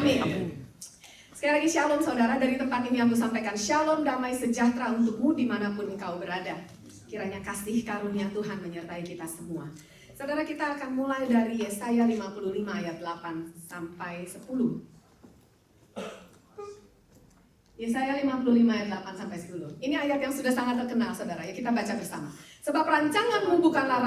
Amin. Sekali lagi shalom saudara, dari tempat ini aku sampaikan shalom, damai sejahtera untukmu dimanapun engkau berada. Kiranya kasih karunia Tuhan menyertai kita semua. Saudara, kita akan mulai dari Yesaya 55 ayat 8 sampai 10. Yesaya 55 ayat 8 sampai 10. Ini ayat yang sudah sangat terkenal saudara, ya kita baca bersama. Sebab rancanganku bukanlah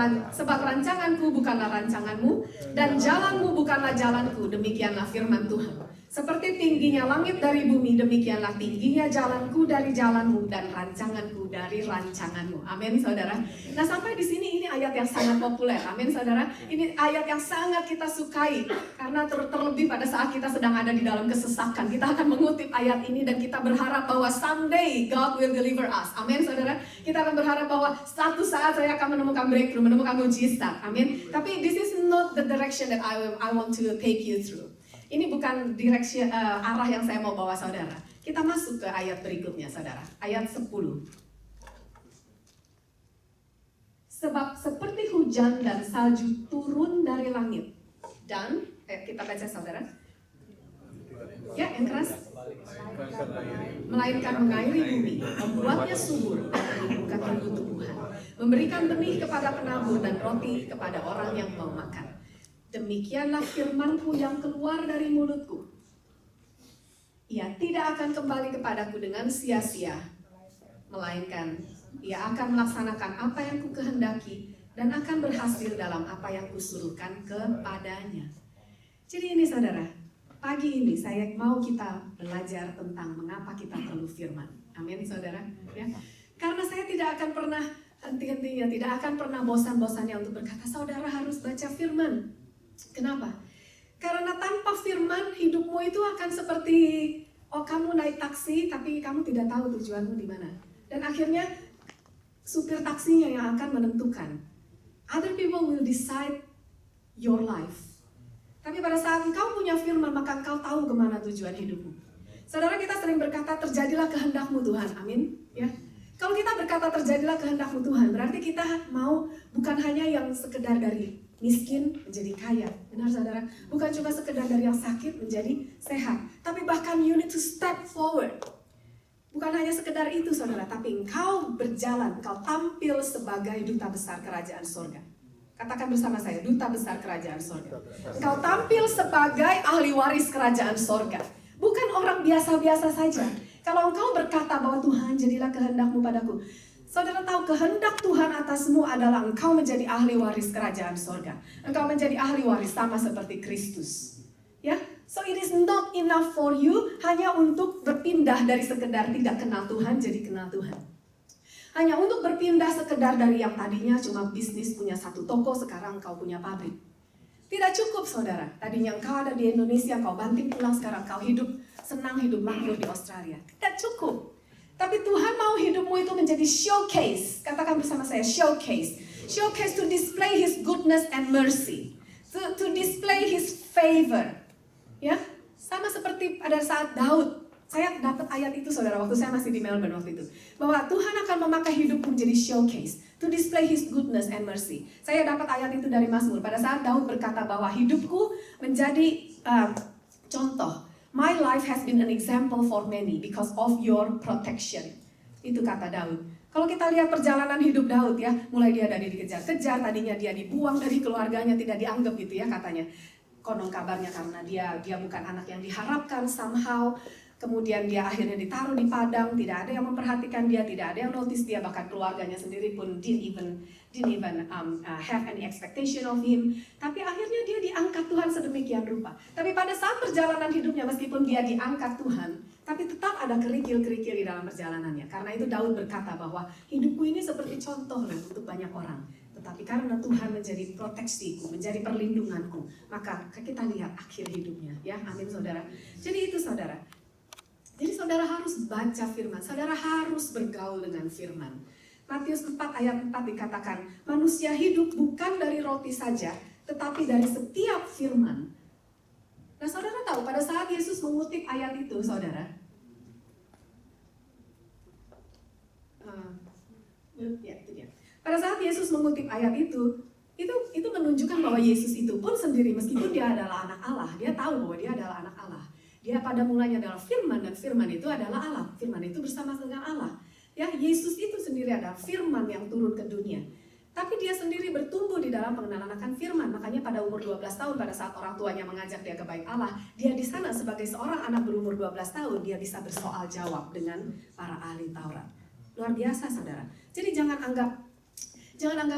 rancanganmu, dan jalanmu bukanlah jalanku, demikianlah firman Tuhan. Seperti tingginya langit dari bumi, demikianlah tingginya jalanku dari jalanmu dan rancanganku dari rancanganmu. Amin saudara. Nah sampai di sini ini ayat yang sangat populer. Amin saudara. Ini ayat yang sangat kita sukai karena terlebih pada saat kita sedang ada di dalam kesesakan. Kita akan mengutip ayat ini dan kita berharap bahwa someday God will deliver us. Amin saudara. Kita akan berharap bahwa suatu saat saya akan menemukan breakthrough, menemukan mujizat. Amin. Tapi this is not the direction that I want to take you through. Ini bukan direksi arah yang saya mau bawa saudara. Kita masuk ke ayat berikutnya saudara. Ayat 10. Sebab seperti hujan dan salju turun dari langit. Dan, kita baca saudara. Ya, yang keras. Melainkan mengairi bumi, membuatnya subur dan menumbuhkan tumbuh-tumbuhan. Memberikan benih kepada penabur dan roti kepada orang yang mau makan. Demikianlah firmanku yang keluar dari mulutku. Ia tidak akan kembali kepadaku dengan sia-sia, melainkan ia akan melaksanakan apa yang kukehendaki dan akan berhasil dalam apa yang kusuruhkan kepadanya. Jadi ini saudara, pagi ini saya mau kita belajar tentang mengapa kita perlu firman. Amin saudara. Ya. Karena saya tidak akan pernah henti-hentinya, tidak akan pernah bosan-bosannya untuk berkata, saudara harus baca firman. Kenapa? Karena tanpa firman hidupmu itu akan seperti kamu naik taksi tapi kamu tidak tahu tujuanmu di mana. Dan akhirnya supir taksinya yang akan menentukan. Other people will decide your life. Tapi pada saat engkau punya firman maka engkau tahu kemana tujuan hidupmu. Saudara, kita sering berkata terjadilah kehendakmu Tuhan. Amin. Ya. Kalau kita berkata terjadilah kehendakmu Tuhan, berarti kita mau bukan hanya yang sekedar dari miskin menjadi kaya, benar saudara? Bukan cuma sekedar dari yang sakit menjadi sehat, tapi bahkan you need to step forward. Bukan hanya sekedar itu saudara, tapi engkau berjalan, engkau tampil sebagai duta besar kerajaan sorga. Katakan bersama saya, duta besar kerajaan sorga. Engkau tampil sebagai ahli waris kerajaan sorga. Bukan orang biasa-biasa saja. Kalau engkau berkata bahwa Tuhan jadilah kehendakmu padaku, saudara tahu kehendak Tuhan atasmu adalah engkau menjadi ahli waris kerajaan sorga. Engkau menjadi ahli waris sama seperti Kristus. Ya, so it is not enough for you hanya untuk berpindah dari sekedar tidak kenal Tuhan jadi kenal Tuhan. Hanya untuk berpindah sekedar dari yang tadinya cuma bisnis punya satu toko sekarang engkau punya pabrik. Tidak cukup saudara. Tadinya engkau ada di Indonesia, engkau banting pulang sekarang engkau hidup senang, hidup makmur di Australia. Tidak cukup. Tapi Tuhan mau hidupmu itu menjadi showcase. Katakan bersama saya, showcase. Showcase to display His goodness and mercy. To display His favor. Ya, sama seperti pada saat Daud. Saya dapat ayat itu saudara, waktu saya masih di Melbourne waktu itu. Bahwa Tuhan akan memakai hidupmu menjadi showcase. To display His goodness and mercy. Saya dapat ayat itu dari Mazmur. Pada saat Daud berkata bahwa hidupku menjadi contoh. My life has been an example for many because of your protection. Itu kata Daud. Kalau kita lihat perjalanan hidup Daud ya, mulai dia dari dikejar-kejar, tadinya dia dibuang dari keluarganya, tidak dianggap gitu ya katanya. Konon kabarnya karena dia bukan anak yang diharapkan somehow. Kemudian dia akhirnya ditaruh di padang, tidak ada yang memperhatikan dia, tidak ada yang notice dia, bahkan keluarganya sendiri pun didn't even have any expectation of him. Tapi akhirnya dia diangkat Tuhan sedemikian rupa. Tapi pada saat perjalanan hidupnya, meskipun dia diangkat Tuhan, tapi tetap ada kerikil-kerikil di dalam perjalanannya. Karena itu Daud berkata bahwa hidupku ini seperti contoh loh untuk banyak orang. Tetapi karena Tuhan menjadi proteksiku, menjadi perlindunganku, maka kita lihat akhir hidupnya. Ya, amin saudara. Jadi itu saudara. Jadi saudara harus baca firman, saudara harus bergaul dengan firman. Matius 4 ayat 4 dikatakan, manusia hidup bukan dari roti saja, tetapi dari setiap firman. Nah saudara tahu pada saat Yesus mengutip ayat itu saudara. Ya, itu dia. Pada saat Yesus mengutip ayat itu menunjukkan bahwa Yesus itu pun sendiri, meskipun dia adalah anak Allah, dia tahu bahwa dia adalah anak Allah. Dia pada mulanya adalah firman, dan firman itu adalah Allah. Firman itu bersama dengan Allah. Ya, Yesus itu sendiri adalah firman yang turun ke dunia. Tapi dia sendiri bertumbuh di dalam pengenalan akan firman. Makanya pada umur 12 tahun, pada saat orang tuanya mengajak dia ke bait Allah, dia di sana sebagai seorang anak berumur 12 tahun, dia bisa bersoal jawab dengan para ahli Taurat. Luar biasa, saudara. Jadi jangan anggap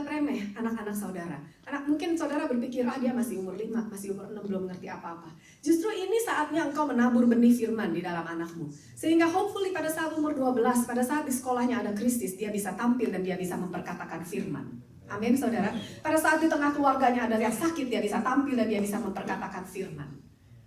remeh anak-anak saudara. Mungkin saudara berpikir, dia masih umur 5, masih umur 6, belum ngerti apa-apa. Justru ini saatnya engkau menabur benih firman di dalam anakmu. Sehingga hopefully pada saat umur 12, pada saat di sekolahnya ada krisis, dia bisa tampil dan dia bisa memperkatakan firman. Amin, saudara. Pada saat di tengah keluarganya ada yang sakit, dia bisa tampil dan dia bisa memperkatakan firman.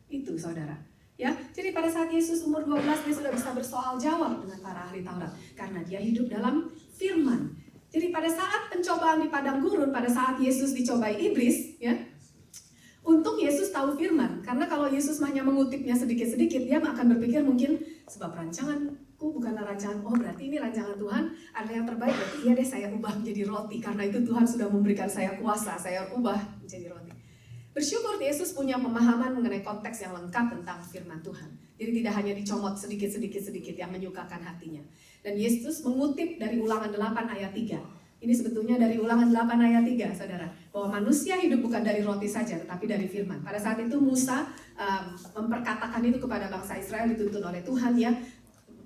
Itu, saudara. Ya, jadi pada saat Yesus umur 12, dia sudah bisa bersoal jawab dengan para ahli Taurat. Karena dia hidup dalam firman. Jadi pada saat pencobaan di padang gurun, pada saat Yesus dicobai iblis, ya, untung Yesus tahu firman. Karena kalau Yesus hanya mengutipnya sedikit-sedikit, dia akan berpikir mungkin sebab rancanganku bukanlah rancangan, berarti ini rancangan Tuhan, ada yang terbaik, berarti iya deh saya ubah menjadi roti. Karena itu Tuhan sudah memberikan saya kuasa, saya ubah menjadi roti. Bersyukur Yesus punya pemahaman mengenai konteks yang lengkap tentang firman Tuhan. Jadi tidak hanya dicomot sedikit-sedikit yang menyukakan hatinya. Dan Yesus mengutip dari Ulangan 8 ayat 3. Ini sebetulnya dari Ulangan 8 ayat 3, saudara. Bahwa manusia hidup bukan dari roti saja, tetapi dari firman. Pada saat itu Musa memperkatakan itu kepada bangsa Israel, dituntun oleh Tuhan, ya.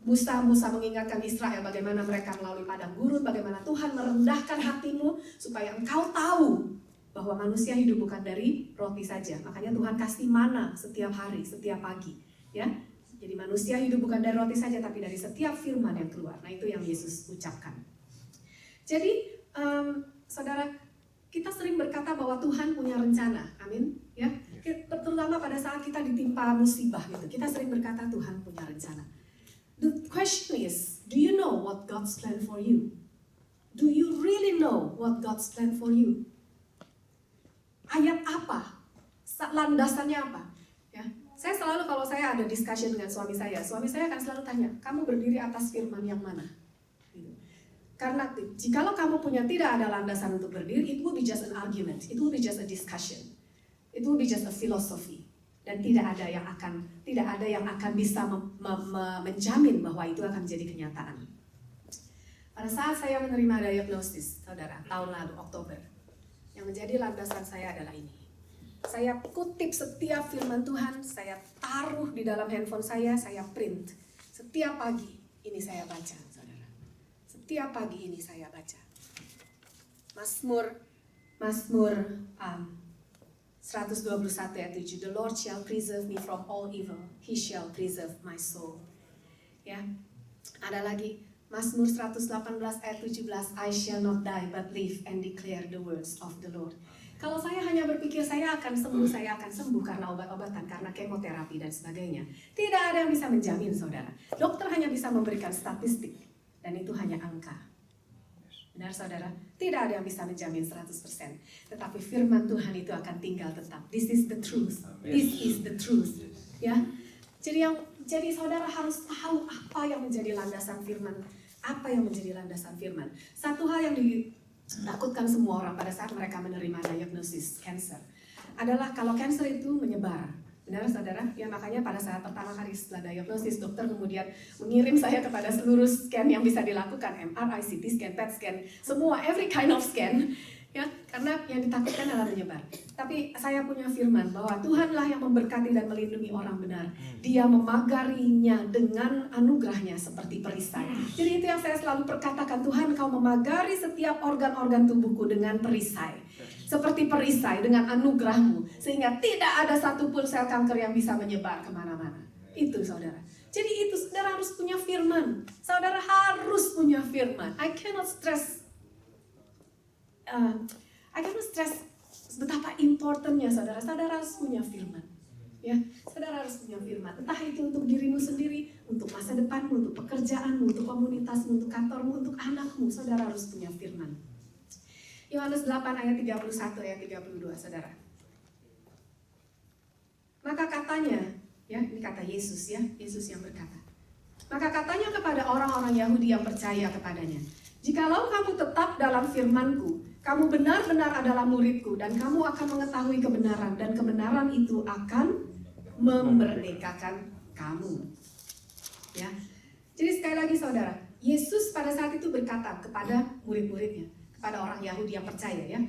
Musa mengingatkan Israel bagaimana mereka melalui padang gurun, bagaimana Tuhan merendahkan hatimu supaya engkau tahu bahwa manusia hidup bukan dari roti saja. Makanya Tuhan kasih mana setiap hari, setiap pagi, ya. Jadi manusia hidup bukan dari roti saja, tapi dari setiap firman yang keluar. Nah, itu yang Yesus ucapkan. Jadi, saudara, kita sering berkata bahwa Tuhan punya rencana, amin, ya. Terutama pada saat kita ditimpa musibah, gitu. Kita sering berkata Tuhan punya rencana. The question is, do you know what God's plan for you? Do you really know what God's plan for you? Ayat apa? Landasannya apa? Ya. Saya selalu kalau saya ada discussion dengan suami saya akan selalu tanya, kamu berdiri atas firman yang mana? Gitu. Karena jikalau kamu punya tidak ada landasan untuk berdiri, it will be just an argument, it will be just a discussion, it will be just a philosophy, dan tidak ada yang akan bisa menjamin bahwa itu akan menjadi kenyataan. Pada saat saya menerima diagnosis, saudara, tahun lalu Oktober, yang menjadi landasan saya adalah ini. Saya kutip setiap firman Tuhan, saya taruh di dalam handphone saya print. Setiap pagi ini saya baca, saudara. Setiap pagi ini saya baca. Mazmur 121 ayat 7. The Lord shall preserve me from all evil. He shall preserve my soul. Ya. Ada lagi Mazmur 118 ayat 17. I shall not die but live and declare the words of the Lord. Kalau saya hanya berpikir saya akan sembuh karena obat-obatan, karena kemoterapi dan sebagainya. Tidak ada yang bisa menjamin, saudara. Dokter hanya bisa memberikan statistik, dan itu hanya angka. Benar, saudara? Tidak ada yang bisa menjamin 100%. Tetapi firman Tuhan itu akan tinggal tetap. This is the truth. This is the truth. Ya. Jadi saudara harus tahu apa yang menjadi landasan firman. Apa yang menjadi landasan firman. Satu hal yang ditakutkan semua orang pada saat mereka menerima diagnosis cancer adalah kalau cancer itu menyebar. Benar, saudara? Ya, makanya pada saat pertama kali setelah diagnosis, dokter kemudian mengirim saya kepada seluruh scan yang bisa dilakukan, MRI, CT scan, PET scan, semua, every kind of scan. Ya, karena yang ditakutkan adalah menyebar. Tapi saya punya firman bahwa Tuhanlah yang memberkati dan melindungi orang benar. Dia memagarinya dengan anugerahnya seperti perisai. Jadi itu yang saya selalu perkatakan, Tuhan, Kau memagari setiap organ-organ tubuhku dengan perisai. Seperti perisai dengan anugerahmu. Sehingga tidak ada satupun sel kanker yang bisa menyebar kemana-mana. Itu, saudara. Jadi itu, saudara harus punya firman. Saudara harus punya firman. I cannot stress betapa importantnya saudara harus punya firman. Ya, saudara harus punya firman. Entah itu untuk dirimu sendiri, untuk masa depanmu, untuk pekerjaanmu, untuk komunitasmu, untuk kantormu, untuk anakmu, saudara harus punya firman. Yohanes 8 ayat 31 ayat 32, saudara. Maka katanya, ya, ini kata Yesus, ya, Yesus yang berkata. Maka katanya kepada orang-orang Yahudi yang percaya kepadanya, jikalau kamu tetap dalam firman-Ku, kamu benar-benar adalah murid-Ku, dan kamu akan mengetahui kebenaran, dan kebenaran itu akan memerdekakan kamu. Ya. Jadi sekali lagi saudara, Yesus pada saat itu berkata kepada murid-muridnya, kepada orang Yahudi yang percaya ya,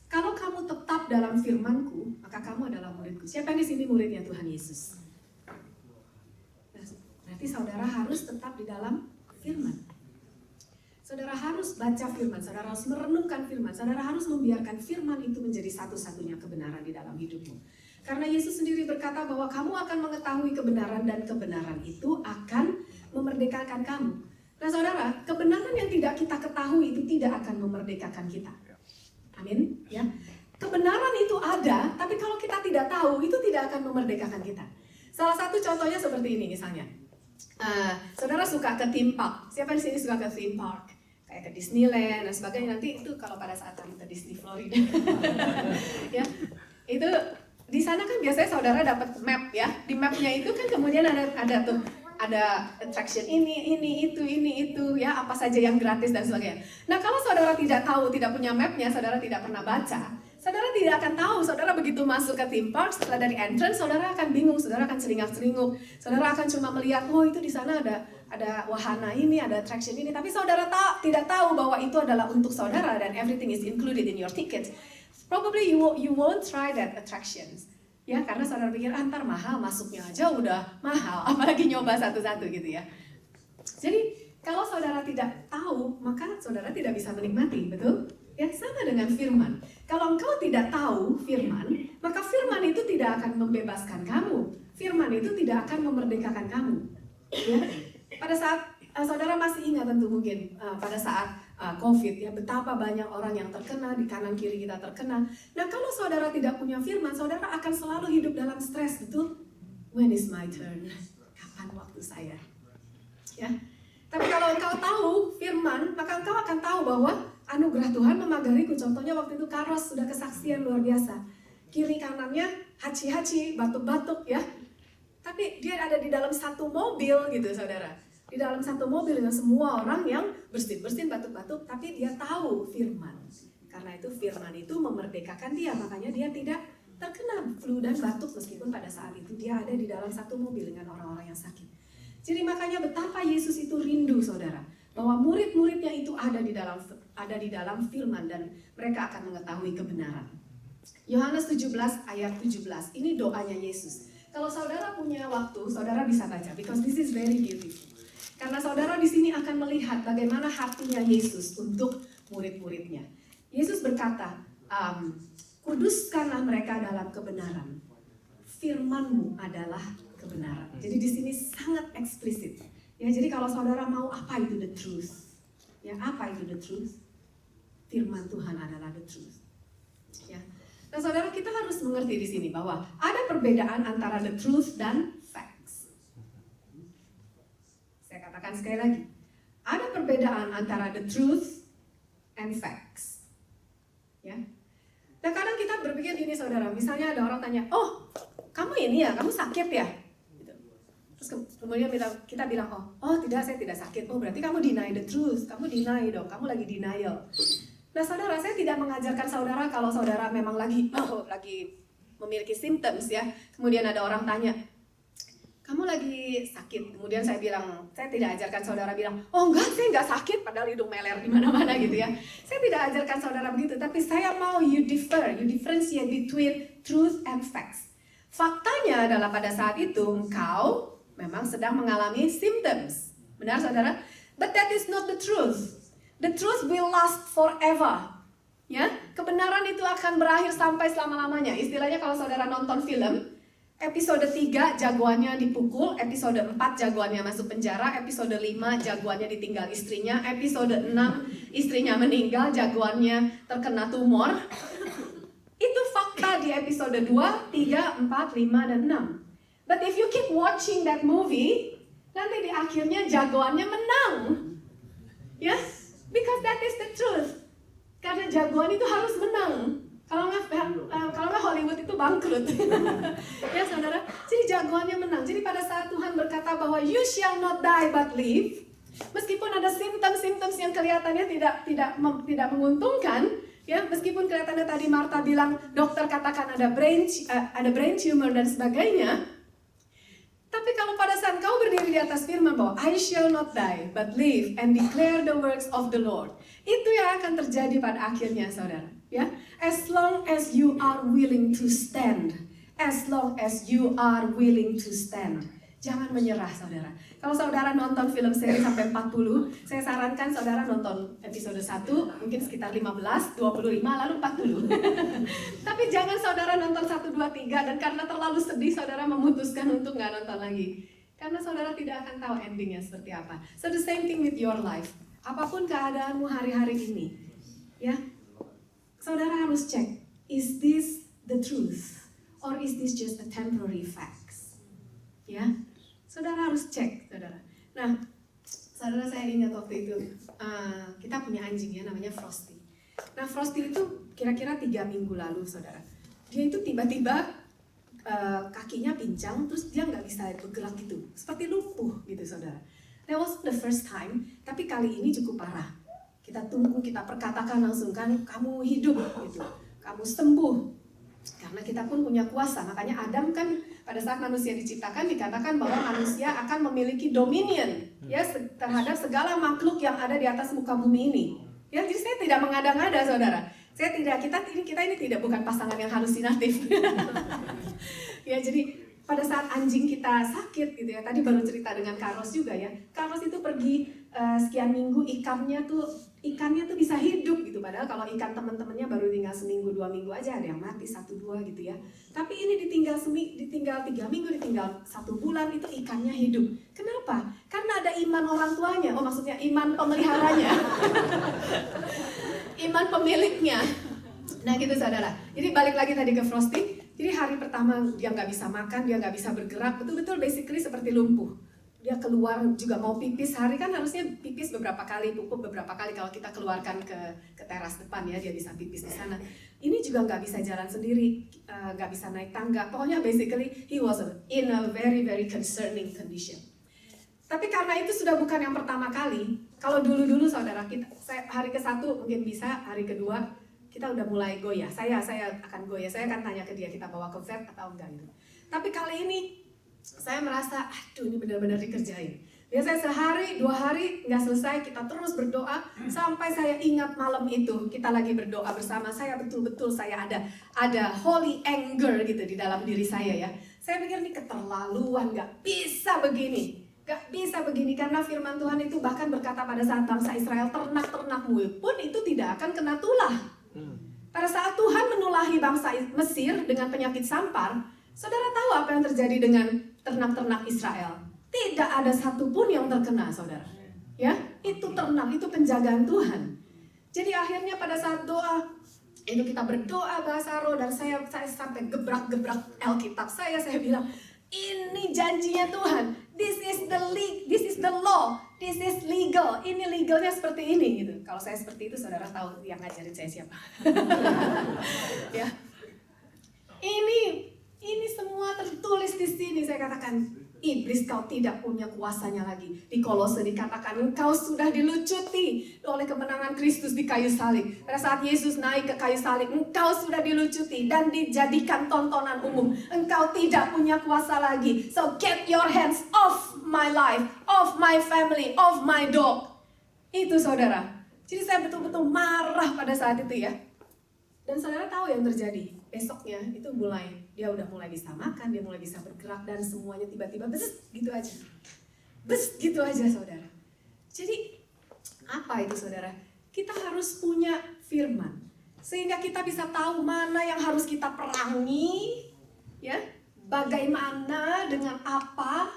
kalau kamu tetap dalam firman-Ku, maka kamu adalah murid-Ku. Siapa yang di sini muridnya Tuhan Yesus? Nah, berarti saudara harus tetap di dalam firman. Saudara harus baca firman, saudara harus merenungkan firman, saudara harus membiarkan firman itu menjadi satu-satunya kebenaran di dalam hidupmu. Karena Yesus sendiri berkata bahwa kamu akan mengetahui kebenaran dan kebenaran itu akan memerdekakan kamu. Nah saudara, kebenaran yang tidak kita ketahui itu tidak akan memerdekakan kita. Amin. Ya, kebenaran itu ada, tapi kalau kita tidak tahu, itu tidak akan memerdekakan kita. Salah satu contohnya seperti ini misalnya. Saudara suka ke theme park. Siapa di sini suka ke theme park? Kayak ke Disneyland dan sebagainya. Nanti itu kalau pada saat kami ke Disney Florida. Ya, itu di sana kan biasanya saudara dapat map ya. Di mapnya itu kan kemudian ada attraction ini itu ya, apa saja yang gratis dan sebagainya. Nah kalau saudara tidak tahu, tidak punya mapnya, saudara tidak pernah baca, saudara tidak akan tahu. Saudara begitu masuk ke theme park, setelah dari entrance saudara akan bingung, saudara akan seringak-seringuk, saudara akan cuma melihat, oh itu di sana ada wahana ini, ada attraction ini, tapi saudara tidak tahu bahwa itu adalah untuk saudara dan everything is included in your ticket. Probably you won't try that attractions. Ya, karena saudara pikir, ntar mahal, masuknya aja udah mahal, apalagi nyoba satu-satu gitu ya. Jadi, kalau saudara tidak tahu, maka saudara tidak bisa menikmati, betul? Ya, sama dengan firman. Kalau engkau tidak tahu firman, maka firman itu tidak akan membebaskan kamu. Firman itu tidak akan memerdekakan kamu. Ya, pada saat, saudara masih ingat tentu mungkin, pada saat COVID ya, betapa banyak orang yang terkena, di kanan kiri kita terkena. Nah kalau saudara tidak punya firman, saudara akan selalu hidup dalam stres, betul? When is my turn? Kapan waktu saya? Ya. Tapi kalau engkau tahu firman, maka engkau akan tahu bahwa anugerah Tuhan memagariku. Contohnya waktu itu Karos sudah kesaksian luar biasa. Kiri kanannya haci-haci, batuk-batuk ya. Tapi dia ada di dalam satu mobil gitu saudara. Di dalam satu mobil dengan semua orang yang bersin-bersin, batuk-batuk, tapi dia tahu firman. Karena itu firman itu memerdekakan dia, makanya dia tidak terkena flu dan batuk meskipun pada saat itu dia ada di dalam satu mobil dengan orang-orang yang sakit. Jadi makanya betapa Yesus itu rindu saudara, bahwa murid-muridnya itu ada di dalam firman dan mereka akan mengetahui kebenaran. Yohanes 17 ayat 17, ini doanya Yesus. Kalau saudara punya waktu, saudara bisa baca, because this is very beautiful. Karena saudara di sini akan melihat bagaimana hatinya Yesus untuk murid-muridnya. Yesus berkata, kuduskanlah mereka dalam kebenaran. Firman-Mu adalah kebenaran. Jadi di sini sangat eksplisit. Ya, jadi kalau saudara mau apa itu the truth? Ya, apa itu the truth? Firman Tuhan adalah the truth. Ya. Nah, saudara kita harus mengerti di sini bahwa ada perbedaan antara the truth dan facts. Saya katakan sekali lagi, ada perbedaan antara the truth and facts. Ya. Nah kadang kita berpikir gini saudara, misalnya ada orang tanya, oh kamu ini ya, kamu sakit ya? Gitu. Terus kemudian kita bilang, oh tidak, saya tidak sakit. Oh berarti kamu deny the truth, kamu deny dong, kamu lagi denial. Nah saudara, saya tidak mengajarkan saudara kalau saudara memang lagi memiliki symptoms ya. Kemudian ada orang tanya, kamu lagi sakit, kemudian saya bilang, saya tidak ajarkan saudara bilang, oh enggak, saya enggak sakit, padahal hidung meler di mana-mana gitu ya. Saya tidak ajarkan saudara begitu, tapi saya mau you differentiate between truth and facts. Faktanya adalah pada saat itu engkau memang sedang mengalami symptoms, benar saudara? But that is not the truth. The truth will last forever. Ya, kebenaran itu akan berakhir sampai selama-lamanya. Istilahnya kalau saudara nonton film, episode 3 jagoannya dipukul, episode 4 jagoannya masuk penjara, episode 5 jagoannya ditinggal istrinya, episode 6 istrinya meninggal, jagoannya terkena tumor. Itu fakta di episode 2, 3, 4, 5, dan 6. But if you keep watching that movie, nanti di akhirnya jagoannya menang. Yes, because that is the truth. Karena jagoan itu harus menang. Kalau nggak Hollywood itu bangkrut. Ya saudara, jadi jagoannya menang. Jadi pada saat Tuhan berkata bahwa you shall not die but live, meskipun ada simptom-simptom yang kelihatannya tidak menguntungkan, ya meskipun kelihatannya tadi Martha bilang dokter katakan ada brain tumor dan sebagainya, tapi kalau kalau pada saat kau berdiri di atas firman bahwa I shall not die, but live and declare the works of the Lord, itu yang akan terjadi pada akhirnya, saudara. Ya, as long as you are willing to stand, as long as you are willing to stand, jangan menyerah, saudara. Kalau saudara nonton film seri sampai 40, saya sarankan saudara nonton episode 1, mungkin sekitar 15, 25, lalu 40. Tapi jangan saudara nonton 1, 2, 3, dan karena terlalu sedih, saudara memutuskan untuk nggak nonton lagi. Karena saudara tidak akan tahu endingnya seperti apa. So the same thing with your life. Apapun keadaanmu hari-hari ini, ya, saudara harus cek, is this the truth? Or is this just a temporary facts? Ya, saudara harus cek, saudara. Nah, saudara, saya ingat waktu itu kita punya anjing ya, namanya Frosty. Nah, Frosty itu kira-kira 3 minggu lalu, saudara. Dia itu tiba-tiba kakinya pincang, terus dia nggak bisa bergerak gitu, seperti lumpuh gitu, saudara. That was the first time, tapi kali ini cukup parah. Kita tunggu, kita perkatakan langsung kan, kamu hidup gitu, kamu sembuh. Karena kita pun punya kuasa, makanya Adam kan pada saat manusia diciptakan dikatakan bahwa manusia akan memiliki dominion ya terhadap segala makhluk yang ada di atas muka bumi ini. Ya, jadi saya tidak mengada-ngada, saudara. Kita ini tidak bukan pasangan yang halusinatif. Ya, jadi pada saat anjing kita sakit gitu ya, tadi baru cerita dengan Carlos juga ya. Carlos itu pergi sekian minggu, ikannya tuh bisa hidup gitu. Padahal kalau ikan teman-temannya baru tinggal seminggu, 2 minggu aja, ada yang mati 1-2 gitu ya. Tapi ini ditinggal 3 minggu, ditinggal 1 bulan, itu ikannya hidup. Kenapa? Karena ada iman orang tuanya. Oh, maksudnya iman pemeliharanya. Iman pemiliknya. Nah gitu, saudara. Jadi balik lagi tadi ke Frosty. Jadi hari pertama dia nggak bisa makan, dia nggak bisa bergerak, betul-betul basically seperti lumpuh. Dia keluar juga mau pipis, hari kan harusnya pipis beberapa kali, pupuk beberapa kali kalau kita keluarkan ke teras depan ya, dia bisa pipis di sana. Ini juga nggak bisa jalan sendiri, nggak bisa naik tangga. Pokoknya basically he was in a very very concerning condition. Tapi karena itu sudah bukan yang pertama kali. Kalau dulu-dulu, saudara, hari ke-1 mungkin bisa, hari kedua kita udah mulai goyah. Saya akan goyah. Saya akan tanya ke dia, kita bawa ke vet atau enggak gitu. Tapi kali ini saya merasa, aduh, ini benar-benar dikerjain. Biasanya sehari, 2 hari nggak selesai, kita terus berdoa sampai saya ingat malam itu kita lagi berdoa bersama. Saya betul-betul ada holy anger gitu di dalam diri saya ya. Saya pikir ini keterlaluan, nggak bisa begini. Gak bisa begini, karena firman Tuhan itu bahkan berkata pada saat bangsa Israel, ternak-ternakmu pun itu tidak akan kena tulah. Pada saat Tuhan menulahi bangsa Mesir dengan penyakit sampar, saudara tahu apa yang terjadi dengan ternak-ternak Israel? Tidak ada satupun yang terkena, saudara. Ya, itu ternak, itu penjagaan Tuhan. Jadi akhirnya pada saat doa, itu kita berdoa bahasa roh, dan saya sampai gebrak-gebrak Alkitab saya bilang, ini janjinya Tuhan. This is the law. This is legal. Ini legalnya seperti ini gitu. Kalau saya seperti itu, saudara tahu yang ngajarin saya siapa. Ya. Ini semua tertulis di sini. Saya katakan, iblis, kau tidak punya kuasanya lagi. Di Kolose dikatakan, engkau sudah dilucuti oleh kemenangan Kristus di kayu salib. Pada saat Yesus naik ke kayu salib, engkau sudah dilucuti dan dijadikan tontonan umum. Engkau tidak punya kuasa lagi. So get your hands off my life, off my family, off my dog. Itu, saudara. Jadi saya betul-betul marah pada saat itu ya. Dan saudara tahu yang terjadi. Besoknya itu dia udah mulai bisa makan, dia mulai bisa bergerak, dan semuanya tiba-tiba bes gitu aja. Bes gitu aja, saudara. Jadi apa itu, saudara? Kita harus punya firman. Sehingga kita bisa tahu mana yang harus kita perangi, ya, bagaimana, dengan apa,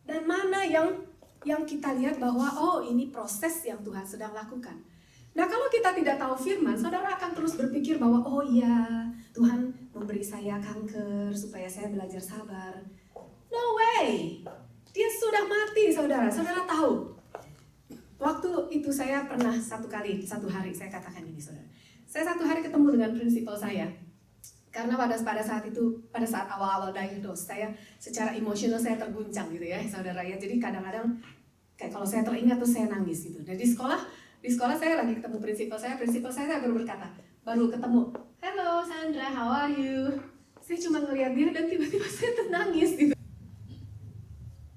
dan mana yang kita lihat bahwa oh, ini proses yang Tuhan sedang lakukan. Nah, kalau kita tidak tahu firman, saudara akan terus berpikir bahwa oh iya, Tuhan memberi saya kanker supaya saya belajar sabar. No way. Dia sudah mati, saudara. Saudara tahu. Waktu itu saya pernah satu hari saya katakan ini, saudara. Saya satu hari ketemu dengan prinsipal saya. Karena pada saat itu, pada saat awal-awal diagnose, saya secara emosional saya terguncang gitu ya, saudara ya. Jadi kadang-kadang kayak kalau saya teringat tuh saya nangis gitu. Dan di sekolah saya lagi ketemu prinsipal saya baru ketemu, hello Sandra, how are you? Saya cuma ngeliat dia dan tiba-tiba saya nangis gitu.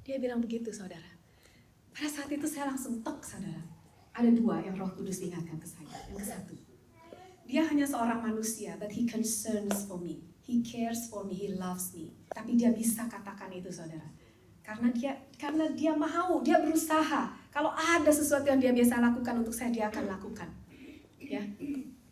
Dia bilang begitu, saudara. Pada saat itu saya langsung tok, saudara. Ada dua yang Roh Kudus ingatkan ke saya. Yang satu, dia hanya seorang manusia, but he concerns for me. He cares for me, he loves me. Tapi dia bisa katakan itu, saudara. Karena dia mau, dia berusaha. Kalau ada sesuatu yang dia biasa lakukan untuk saya, dia akan lakukan. Ya.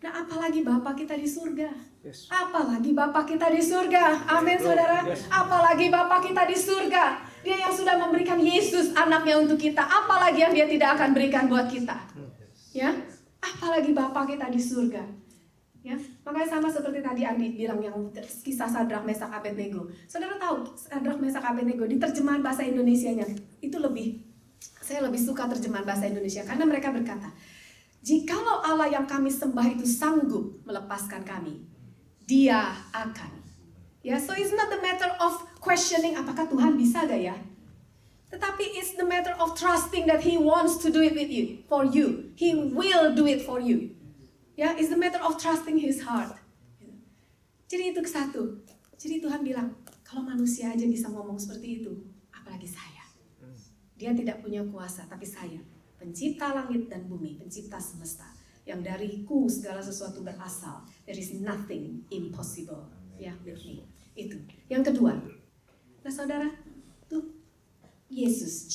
Nah, apalagi Bapa kita di surga. Yes. Apalagi Bapa kita di surga. Amin, saudara. Yes. Apalagi Bapa kita di surga. Dia yang sudah memberikan Yesus anaknya untuk kita. Apalagi yang dia tidak akan berikan buat kita. Ya. Apalagi Bapa kita di surga. Ya, makanya sama seperti tadi Andi bilang yang kisah Sadrak, Mesak, Abednego. Saudara tahu Sadrak, Mesak, Abednego di terjemahan bahasa Indonesianya itu saya lebih suka terjemahan bahasa Indonesia karena mereka berkata, jikalau Allah yang kami sembah itu sanggup melepaskan kami, Dia akan. Ya, so it's not the matter of questioning apakah Tuhan bisa gak ya? Tetapi it's the matter of trusting that He wants to do it with you, for you. He will do it for you. Ya, it's the matter of trusting His heart. Jadi itu satu. Jadi Tuhan bilang, kalau manusia aja bisa ngomong seperti itu, apalagi saya. Dia tidak punya kuasa, tapi saya, pencipta langit dan bumi, pencipta semesta, yang dariku segala sesuatu berasal. There is nothing impossible. Ya, with me. Itu. Yang kedua. Nah, saudara, tuh Jesus,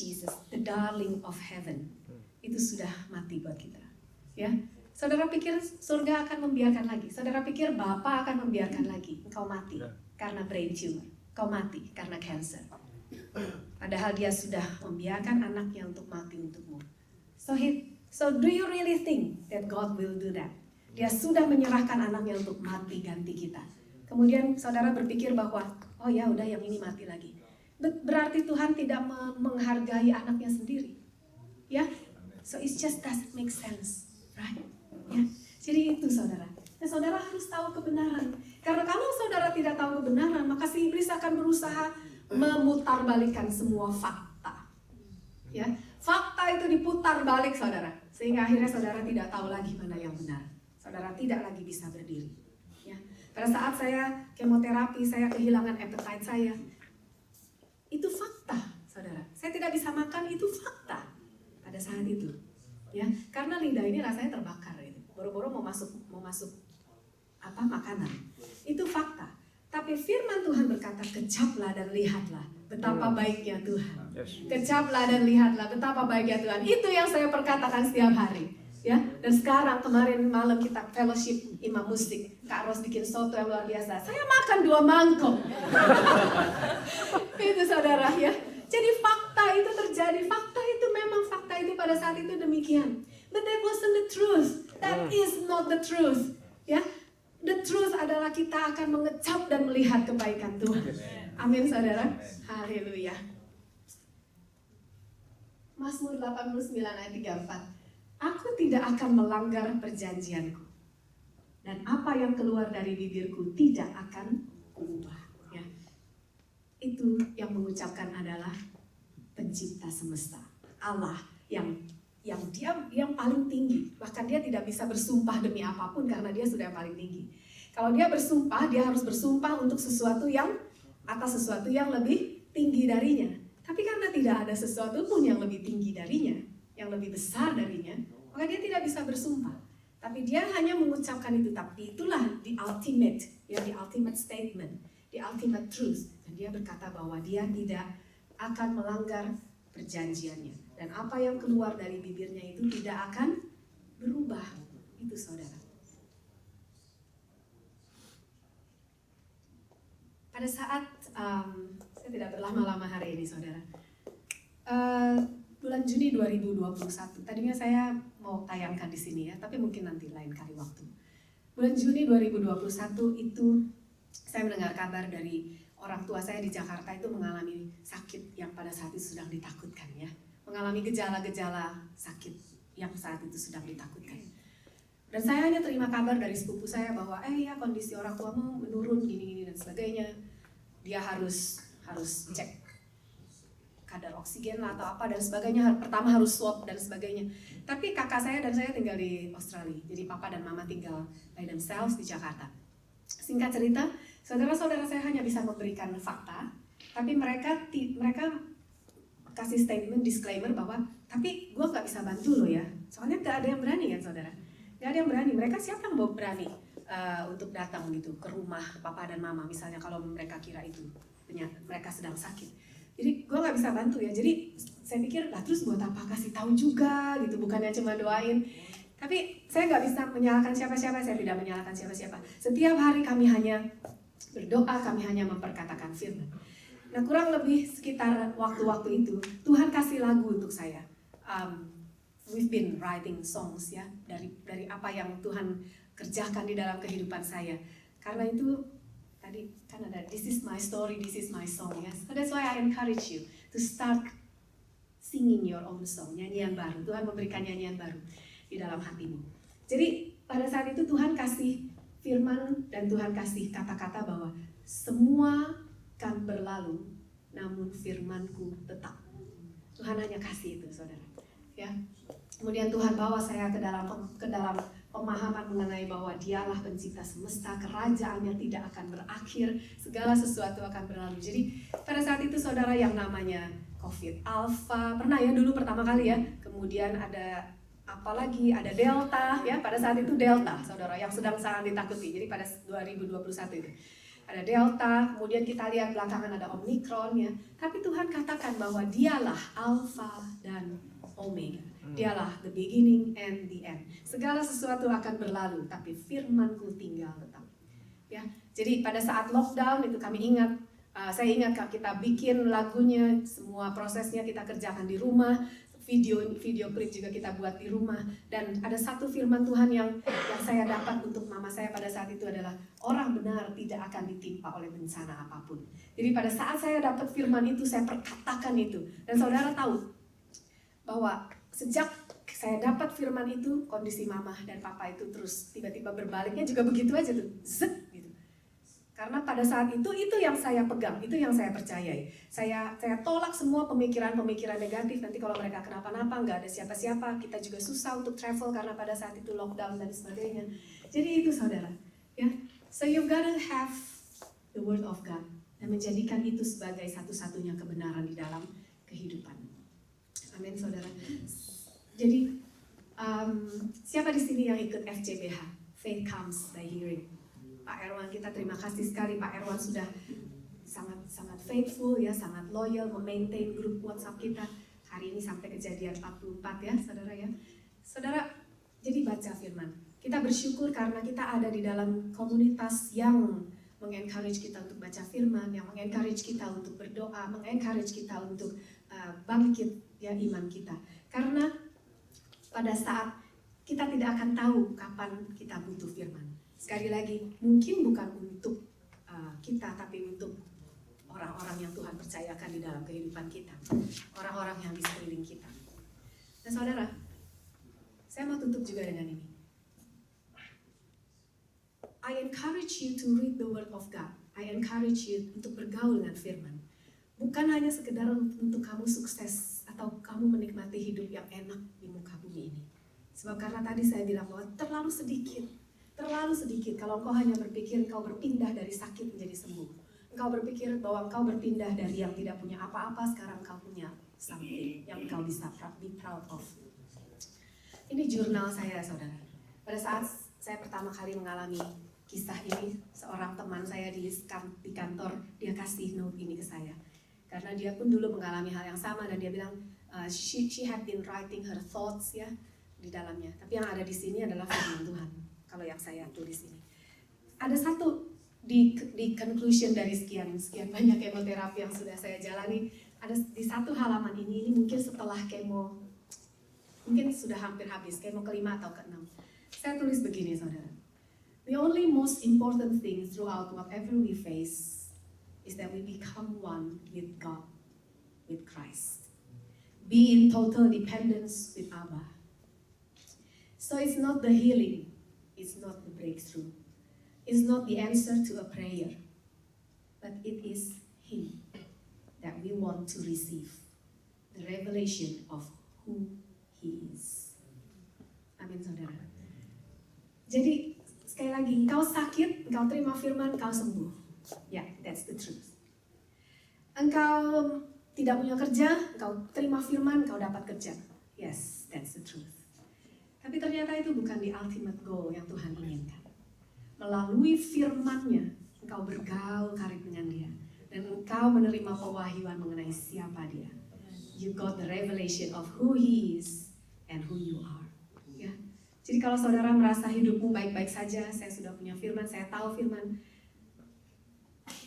the darling of heaven, itu sudah mati buat kita. Ya. Saudara pikir surga akan membiarkan lagi? Saudara pikir Bapa akan membiarkan lagi engkau mati karena brain tumor? Kau mati karena cancer. Padahal Dia sudah membiarkan anaknya untuk mati untukmu. So do you really think that God will do that? Dia sudah menyerahkan anaknya untuk mati ganti kita. Kemudian saudara berpikir bahwa, oh ya udah yang ini mati lagi. Berarti Tuhan tidak menghargai anaknya sendiri. Ya, so it just doesn't make sense, right? Ya, jadi itu saudara. Nah, saudara harus tahu kebenaran. Karena kalau saudara tidak tahu kebenaran, maka si iblis akan berusaha memutarbalikkan semua fakta. Ya, fakta itu diputar balik saudara, sehingga akhirnya saudara tidak tahu lagi mana yang benar. Saudara tidak lagi bisa berdiri. Ya, pada saat saya kemoterapi, saya kehilangan appetite saya. Itu fakta, saudara. Saya tidak bisa makan, itu fakta pada saat itu. Ya, karena lidah ini rasanya terbakar. Boro-boro mau masuk makanan. Itu fakta. Tapi firman Tuhan berkata, kecaplah dan lihatlah betapa baiknya Tuhan. Kecaplah dan lihatlah betapa baiknya Tuhan. Itu yang saya perkatakan setiap hari. Ya, dan sekarang kemarin malam kita fellowship imam musik, Kak Ros bikin soto yang luar biasa. Saya makan 2 mangkok. Itu saudara ya. Jadi fakta itu terjadi. Fakta itu memang fakta itu pada saat itu demikian. But that wasn't the truth. That is not the truth. Ya, the truth adalah kita akan mengecap dan melihat kebaikan Tuhan. Amin, saudara. Haleluya. Mazmur 89 ayat 34. Aku tidak akan melanggar perjanjianku, dan apa yang keluar dari bibirku tidak akan kuubah. Ya. Itu yang mengucapkan adalah pencipta semesta, Allah yang paling tinggi. Bahkan Dia tidak bisa bersumpah demi apapun karena Dia sudah paling tinggi. Kalau Dia bersumpah, Dia harus bersumpah untuk sesuatu yang atas sesuatu yang lebih tinggi darinya. Tapi karena tidak ada sesuatu pun yang lebih tinggi darinya, yang lebih besar darinya, maka Dia tidak bisa bersumpah. Tapi Dia hanya mengucapkan itu. Tapi itulah the ultimate, ya, the ultimate statement, the ultimate truth. Dan Dia berkata bahwa Dia tidak akan melanggar perjanjiannya. Dan apa yang keluar dari bibirnya itu tidak akan berubah. Itu saudara. Pada saat, saya tidak berlama-lama hari ini saudara. Bulan Juni 2021, tadinya saya mau tayangkan di sini ya, tapi mungkin nanti lain kali waktu. Bulan Juni 2021 itu saya mendengar kabar dari orang tua saya di Jakarta itu mengalami sakit yang pada saat itu sedang ditakutkan ya. Mengalami gejala-gejala sakit yang saat itu sedang ditakutkan. Dan saya hanya terima kabar dari sepupu saya bahwa ya kondisi orang tuamu menurun gini-gini dan sebagainya. Dia harus cek kadar oksigen lah atau apa dan sebagainya. Pertama harus swab dan sebagainya. Tapi kakak saya dan saya tinggal di Australia. Jadi papa dan mama tinggal by themselves di Jakarta. Singkat cerita, saudara-saudara saya hanya bisa memberikan fakta, tapi mereka kasih statement disclaimer bahwa tapi gue nggak bisa bantu lo ya, soalnya nggak ada yang berani kan saudara, nggak ada yang berani. Mereka siapa yang mau berani untuk datang gitu ke rumah papa dan mama misalnya kalau mereka kira itu mereka sedang sakit. Jadi gue nggak bisa bantu ya. Jadi saya pikir lah terus buat apa kasih tahu juga gitu, bukannya cuma doain. Tapi saya nggak bisa menyalahkan siapa-siapa, saya tidak menyalahkan siapa-siapa. Setiap hari kami hanya berdoa, kami hanya memperkatakan firman. Nah kurang lebih sekitar waktu-waktu itu Tuhan kasih lagu untuk saya. We've been writing songs ya dari apa yang Tuhan kerjakan di dalam kehidupan saya. Karena itu tadi kan ada this is my story, this is my song ya. So that's why I encourage you to start singing your own song, nyanyian baru. Tuhan memberikan nyanyian baru di dalam hatimu. Jadi pada saat itu Tuhan kasih firman dan Tuhan kasih kata-kata bahwa semua kan berlalu, namun firmanku tetap. Tuhan hanya kasih itu, saudara. Ya. Kemudian Tuhan bawa saya ke dalam pemahaman mengenai bahwa Dialah pencipta semesta, kerajaannya tidak akan berakhir, segala sesuatu akan berlalu. Jadi pada saat itu saudara yang namanya COVID Alpha, pernah ya dulu pertama kali ya, kemudian ada apalagi ada Delta ya, pada saat itu Delta saudara yang sedang sangat ditakuti. Jadi pada 2021 itu ada Delta, kemudian kita lihat belakangan ada Omicron ya. Tapi Tuhan katakan bahwa Dialah Alpha dan Omega. Dialah the beginning and the end. Segala sesuatu akan berlalu, tapi firman-Ku tinggal tetap. Ya, jadi pada saat lockdown itu kami ingat, saya ingat kita bikin lagunya, semua prosesnya kita kerjakan di rumah. Video klip juga kita buat di rumah, dan ada satu firman Tuhan yang saya dapat untuk mama saya pada saat itu adalah orang benar tidak akan ditimpa oleh bencana apapun. Jadi pada saat saya dapat firman itu saya perkatakan itu, dan saudara tahu bahwa sejak saya dapat firman itu kondisi mama dan papa itu terus tiba-tiba berbaliknya juga begitu aja tuh, zet gitu. Karena pada saat itu yang saya pegang, itu yang saya percayai. Saya tolak semua pemikiran-pemikiran negatif. Nanti kalau mereka kenapa-napa, nggak ada siapa-siapa, kita juga susah untuk travel karena pada saat itu lockdown dan sebagainya. Jadi itu saudara, ya. So you gotta have the word of God dan menjadikan itu sebagai satu-satunya kebenaran di dalam kehidupan. Amin saudara. Jadi siapa di sini yang ikut FCBH? Faith comes by hearing. Pak Erwan, kita terima kasih sekali Pak Erwan sudah sangat faithful ya, sangat loyal memaintain grup WhatsApp kita. Hari ini sampai kejadian 44 ya, saudara ya. Saudara, jadi baca firman. Kita bersyukur karena kita ada di dalam komunitas yang mengencourage kita untuk baca firman, yang mengencourage kita untuk berdoa, mengencourage kita untuk bangkit ya iman kita. Karena pada saat kita tidak akan tahu kapan kita butuh firman. Sekali lagi, mungkin bukan untuk kita, tapi untuk orang-orang yang Tuhan percayakan di dalam kehidupan kita. Orang-orang yang di sekeliling kita. Nah saudara, saya mau tutup juga dengan ini. I encourage you to read the word of God. I encourage you untuk bergaul dengan firman. Bukan hanya sekedar untuk kamu sukses atau kamu menikmati hidup yang enak di muka bumi ini. Sebab karena tadi saya bilang bahwa terlalu sedikit kalau engkau hanya berpikir engkau berpindah dari sakit menjadi sembuh. Engkau berpikir bahwa engkau berpindah dari yang tidak punya apa-apa, sekarang engkau punya something yang engkau bisa be proud of. Ini jurnal saya saudara. Pada saat saya pertama kali mengalami kisah ini, seorang teman saya di kantor, dia kasih note ini ke saya. Karena dia pun dulu mengalami hal yang sama dan dia bilang, she had been writing her thoughts ya di dalamnya. Tapi yang ada di sini adalah firman Tuhan. Kalau yang saya tulis ini, ada satu di conclusion dari sekian banyak kemoterapi yang sudah saya jalani, ada di satu halaman ini mungkin setelah kemo, mungkin sudah hampir habis kemo ke-5 atau ke-6. Saya tulis begini saudara, the only most important thing throughout whatever we face is that we become one with God, with Christ, be in total dependence with Abba. So it's not the healing. It's not the breakthrough. It's not the answer to a prayer. But it is Him that we want to receive. The revelation of who He is. Amin saudara. Jadi sekali lagi, engkau sakit, engkau terima firman, engkau sembuh. Ya, yeah, that's the truth. Engkau tidak punya kerja, engkau terima firman, engkau dapat kerja. Yes, that's the truth. Tapi ternyata itu bukan the ultimate goal yang Tuhan inginkan. Melalui firman-Nya, engkau bergaul karib dengan Dia. Dan engkau menerima pewahyuan mengenai siapa Dia. You got the revelation of who He is and who you are. Ya. Jadi kalau saudara merasa hidupmu baik-baik saja, saya sudah punya firman, saya tahu firman.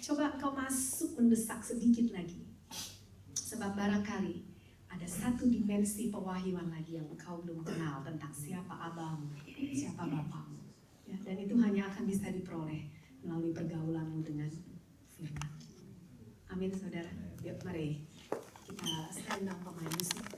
Coba engkau masuk mendesak sedikit lagi. Sebab barangkali ada satu dimensi pewahyuan lagi yang engkau belum kenal tentang siapa Abamu, siapa Bapamu. Ya, dan itu hanya akan bisa diperoleh melalui pergaulanmu dengan firman. Amin saudara. Yuk mari kita stand up pemain musik.